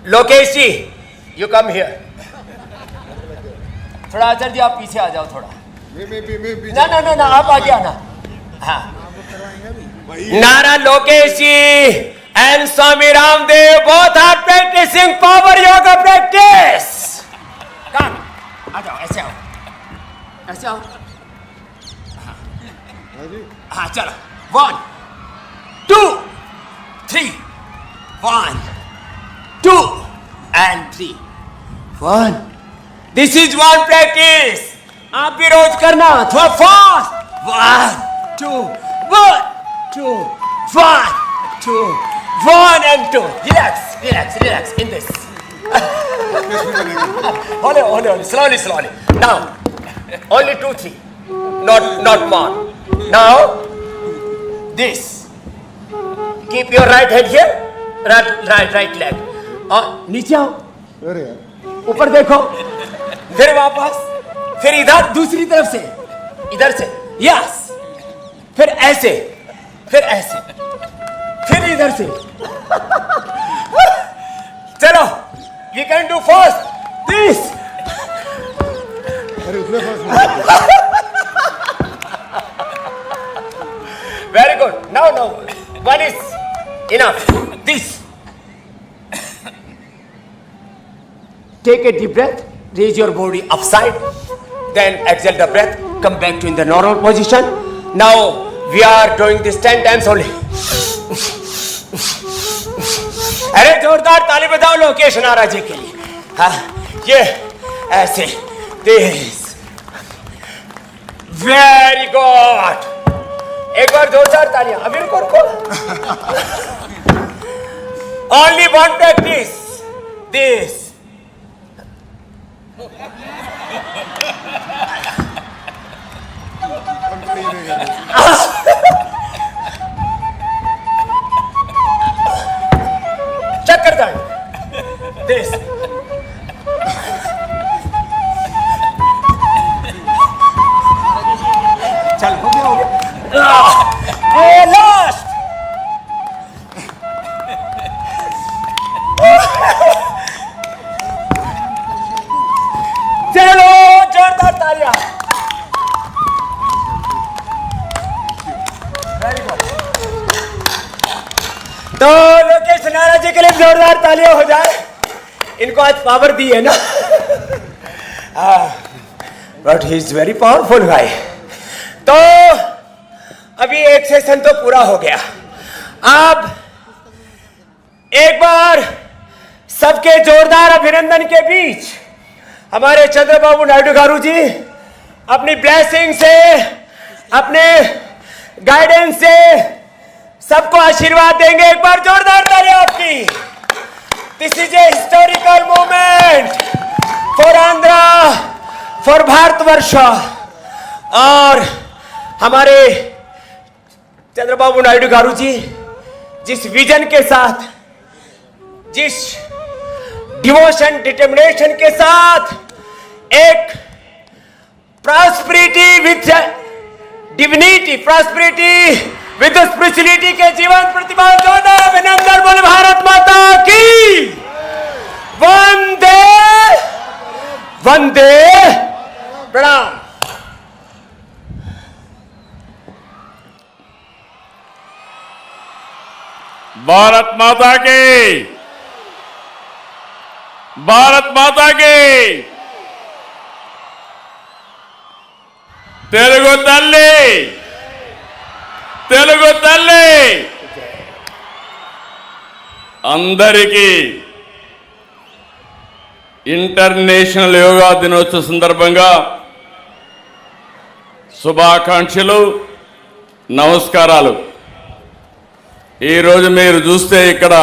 Lokesh ji, you come here. थोड़ा आचार्य जी आप पीछे आ जाओ थोड़ा। ना आप आगे आना। हाँ, Nara Lokesh ji and Swami Ramdev both are practicing power yoga practice. Come, आ जाओ, ऐसे आओ, ऐसे आओ। हाँ चलो, 1 2 3 1 2 and 3 1। This is one practice. आप भी रोज करना, थोड़ा fast. 1 2 1 2 1 2 1 and 2। Relax in this। Hold on, slowly। Now, only 2 3, not more। Now, this। Keep your right hand here, right leg। और नीचे आओ, ऊपर देखो, फिर वापस, फिर इधर दूसरी तरफ से, इधर से, यस, फिर ऐसे, फिर ऐसे, फिर इधर से। चलो, you can do first this। Very good। Now, one is enough। This। Take a deep breath, raise your body upside, then exhale the breath, come back to in the normal position। Now we are doing this 10 times only। अरे जोरदार ताली बजाओ लोकेश नाराज जी के लिए। हाँ, ये ऐसे, this। Very good। एक बार जोरदार तालियां। अभी रुको। Only one practice, this। चक्कर दांड, this। चल हो गया। लास्ट। चलो जोरदार तालियां। Very good. तो लोकेश नाराज जी के लिए जोरदार तालियां हो जाए। इनको आज पावर दी है ना। But he is very powerful guy. तो अभी एक सेशन तो पूरा हो गया। अब एक बार सबके जोरदार अभिनंदन के बीच हमारे चंद्रबाबू नायडू गारू जी अपनी ब्लेसिंग से, अपने गाइडेंस से सबको आशीर्वाद देंगे। एक बार जोरदार तालियां आपकी। This is a historical moment for Andhra, for Bharatvarsh. और हमारे चंद्रबाबू नायडू गारू जी जिस विजन के साथ, जिस डिवोशन, डिटर्मिनेशन के साथ एक prosperity with divinity, prosperity with spirituality के जीवन प्रतिभा जोरदार अभिनंदन बोले भारत माता की। वंदे वंदे प्रणाम। भारत माता की, भारत माता की। तेलुगु तल्ली, तेलुगु तल्ली अंदरिकी ఇంటర్నేషనల్ యోగా దినోత్సవ సందర్భంగా శుభాకాంక్షలు, నమస్కారాలు। ఈరోజు మీరు చూస్తే ఇక్కడ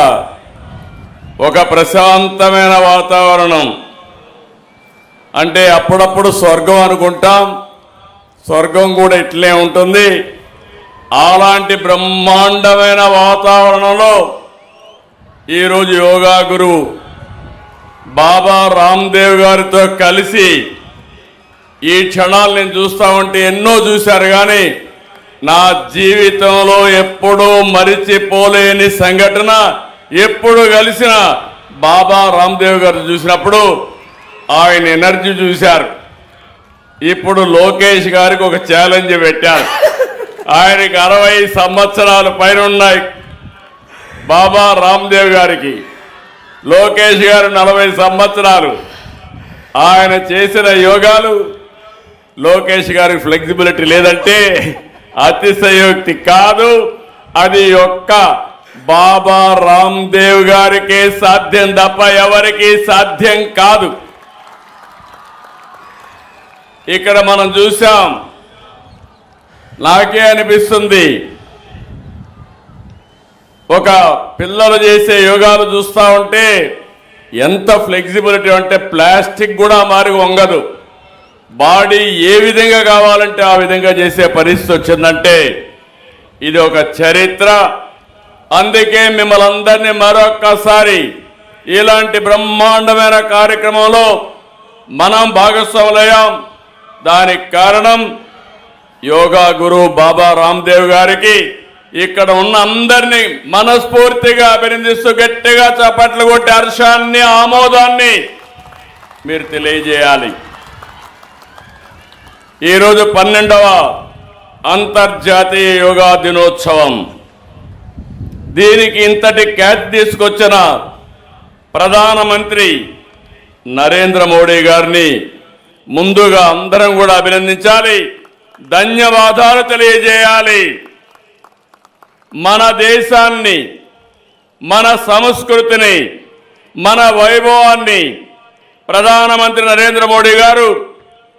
ఒక ప్రశాంతమైన వాతావరణం, అంటే అప్పుడప్పుడు స్వర్గం అనుకుంటాం, స్వర్గం కూడా ఇట్లే ఉంటుంది। అలాంటి బ్రహ్మాండమైన వాతావరణంలో ఈరోజు యోగా గురువు బాబా రామ్దేవ్ గారితో కలిసి ఈ క్షణాలు నేను చూస్తా ఉంటే ఎన్నో చూశారు, కానీ నా జీవితంలో ఎప్పుడూ మరిచిపోలేని సంఘటన, ఎప్పుడు కలిసిన బాబా రామ్దేవ్ గారు చూసినప్పుడు ఆయన ఎనర్జీ చూశారు. ఇప్పుడు లోకేష్ గారికి ఒక ఛాలెంజ్ పెట్టారు. ఆయనకి 60 సంవత్సరాల పైన ఉన్నాయి. బాబా రామ్దేవ్ గారికి, లోకేష్ గారు 40 సంవత్సరాలు. ఆయన చేసిన యోగాలు లోకేష్ గారికి ఫ్లెక్సిబిలిటీ లేదంటే అతిశయోక్తి కాదు. అది ఒక్క బాబా రామ్దేవ్ గారికే సాధ్యం తప్ప ఎవరికి సాధ్యం కాదు. ఇక్కడ మనం చూసాం, నాకే అనిపిస్తుంది, ఒక పిల్లలు చేసే యోగాలు చూస్తూ ఉంటే ఎంత ఫ్లెక్సిబిలిటీ అంటే ప్లాస్టిక్ కూడా మారి వంగదు. బాడీ ఏ విధంగా కావాలంటే ఆ విధంగా చేసే పరిస్థితి వచ్చిందంటే ఇది ఒక చరిత్ర. అందుకే మిమ్మల్ని అందరినీ మరొక్కసారి ఇలాంటి బ్రహ్మాండమైన కార్యక్రమంలో మనం భాగస్వాములయ్యాం. దానికి కారణం యోగా గురువు బాబా రామ్దేవ్ గారికి ఇక్కడ ఉన్న అందరినీ మనస్ఫూర్తిగా అభినందిస్తూ గట్టిగా చప్పట్లు కొట్టి హర్షాన్ని, ఆమోదాన్ని మీరు తెలియజేయాలి. ఈరోజు 12వ అంతర్జాతీయ యోగా దినోత్సవం. దీనికి ఇంతటి ఖ్యాతి తీసుకొచ్చిన ప్రధానమంత్రి నరేంద్ర మోడీ గారిని ముందుగా అందరం కూడా అభినందించాలి, ధన్యవాదాలు తెలియజేయాలి. మన దేశాన్ని, మన సంస్కృతిని, మన వైభవాన్ని ప్రధానమంత్రి నరేంద్ర మోడీ గారు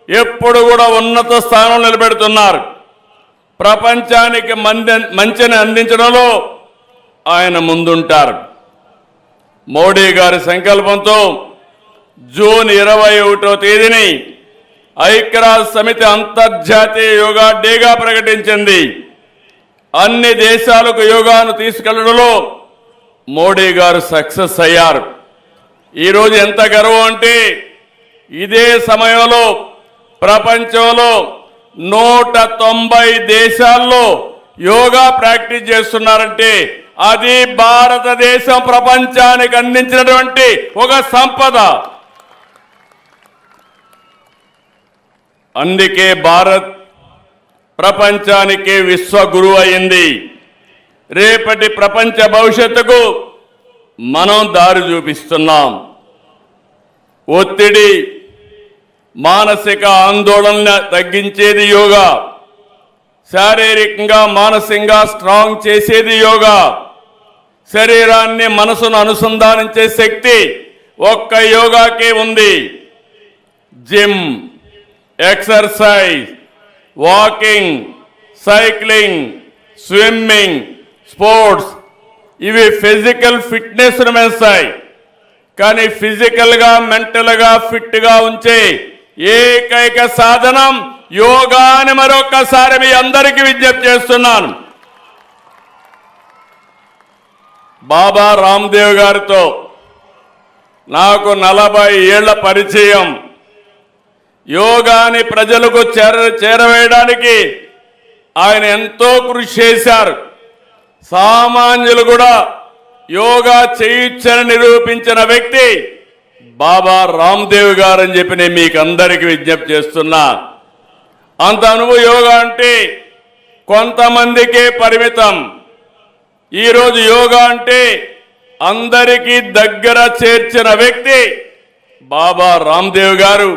ఎప్పుడు కూడా ఉన్నత స్థానం నిలబెడుతున్నారు. ప్రపంచానికి మంచిని అందించడంలో ఆయన ముందుంటారు. మోడీ గారి సంకల్పంతో జూన్ 21వ తేదీని ఐక్యరాజ్య సమితి అంతర్జాతీయ యోగా డేగా ప్రకటించింది. అన్ని దేశాలకు యోగాను తీసుకెళ్లడంలో మోడీ గారు సక్సెస్ అయ్యారు. ఈరోజు ఎంత గర్వం అంటే ఇదే సమయంలో ప్రపంచంలో 190 దేశాల్లో యోగా ప్రాక్టీస్ చేస్తున్నారంటే అది భారతదేశం ప్రపంచానికి అందించినటువంటి ఒక సంపద. అందుకే భారత్ ప్రపంచానికి విశ్వగురువు అయింది. రేపటి ప్రపంచ భవిష్యత్తుకు మనం దారి చూపిస్తున్నాం. ఒత్తిడి, మానసిక ఆందోళన తగ్గించేది యోగా, శారీరకంగా మానసికంగా స్ట్రాంగ్ చేసేది యోగా, శరీరాన్ని మనసును అనుసంధానించే శక్తి ఒక్క యోగాకే ఉంది. Gym, exercise, walking, cycling, swimming, sports ఇవి ఫిజికల్ ఫిట్నెస్ను పెంచుతాయి. కానీ ఫిజికల్గా, మెంటల్గా ఫిట్గా ఉంచే ఏకైక సాధనం యోగా అని మరొకసారి మీ అందరికీ విజ్ఞప్తి చేస్తున్నాను. బాబా రామ్దేవ్ గారితో నాకు 40 ఏళ్ల పరిచయం. యోగాని ప్రజలకు చేరవేయడానికి ఆయన ఎంతో కృషి చేశారు. సామాన్యులు కూడా యోగా చేయొచ్చని నిరూపించిన వ్యక్తి బాబా రామ్దేవ్ గారు అని చెప్పి నేను మీకు అందరికీ విజ్ఞప్తి చేస్తున్నా. అంత అనుభవం యోగా అంటే కొంతమందికే పరిమితం. ఈరోజు యోగా అంటే అందరికీ దగ్గర చేర్చిన వ్యక్తి బాబా రామ్దేవ్ గారు.